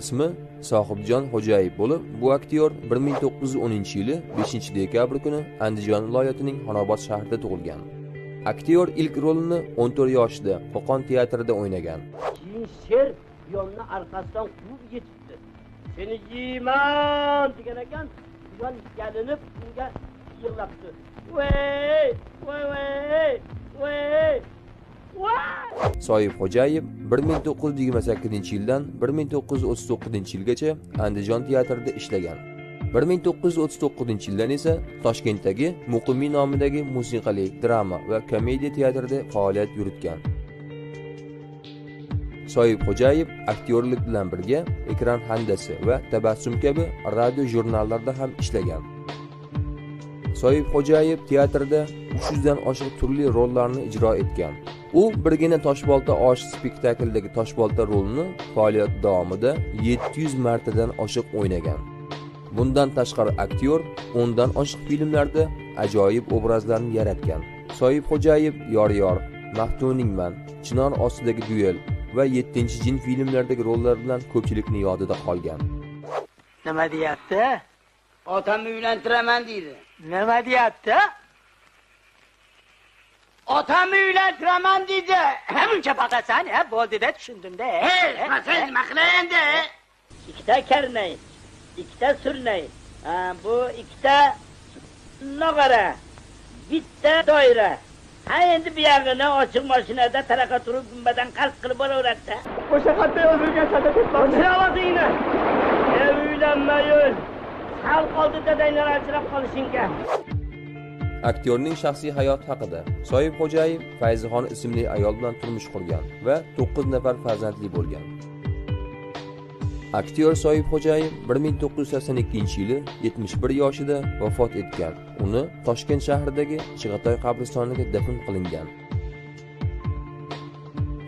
ismi Sohibjon Xo'jayev bo'lib, bu aktyor 1910-yili 5-dekabr kuni Andijon viloyatining Xonobod shahrida tug'ilgan. Aktyor ilk rolini 14 yoshida Qo'qon teatrida o'ynagan. Keyin sher yonni orqasidan quvib yetibdi. Seni yeyman degan ekan, yon yalinib unga yig'labdi. Voy, voy, voy, voy. Sohib Xo'jayev 1928-yildan 1939-yilgacha Andijon teatrida ishlagan. 1939-yildan esa Toshkentdagi Muqimiy nomidagi musiqali, drama va komediya teatrida faoliyat yuritgan. Sohib Xo'jayev aktyorlik bilan birga Ekran handasi va Tabassum kabi radio jurnallarda ham ishlagan. Sohib Xo'jayev teatrda 300 dan oshiq turli rollarni ijro etgan. U birgina Toshbolta osh spektaklidagi Toshbolta rolini faoliyat davomida 700 martadan oshiq o'ynagan. Bundan tashqari aktyor 10 dan oshiq filmlarda ajoyib obrazlarni yaratgan. Sohib Xo'jayev Yor-yor, Maftuningman, Chinor ostidagi duel va 7-jin filmlaridagi rollar bilan ko'pchilikning yodida qolgan. Nima deyapti? Otamni uylantiraman deydi. Nima deyapti? Otamni uylantiraman deydi. Buncha baqasan, bo'ldida tushundim-da. Sen nima qilay endi? Ikkita karnay, ikkita surnay. Bu ikkita nog'ora, bitta doira. Ha endi bu yog'ini ochiq mashinada taraqa turib gumbadan qalb qilib boraveradi. O'sha xatda yozilgan sada ketmoqchi. O'tiravozingni. Uylanmayun. Xalq oldida dadanglar ajrab qolishingga. Aktyorning shaxsiy hayoti haqida. Sohib Xo'jayev Fayzixon ismli ayol bilan turmush qurgan va 9 nafar farzandli bo'lgan. Aktyor Sohib Xo'jayev 1982-yili 71 yoshida vafot etgan. Uni Toshkent shahridagi Chig'atoy qabristoniga dafn qilingan.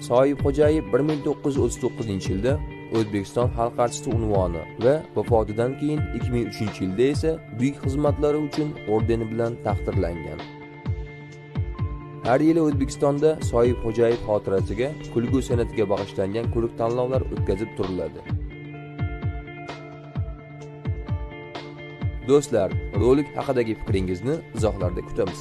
Sohib Xo'jayev 1939-yilda O'zbekiston xalq artisti unvoni va vafotidan keyin 2003-yilda esa buyuk xizmatlari uchun ordeni bilan taqdirlangan. Har yili O'zbekistonda Sohib Xo'jayev xotirasiga kulgu san'atiga bag'ishlangan ko'rik tanlovlar o'tkazib turiladi. Do'stlar, rolik haqidagi fikringizni izohlarda kutamiz.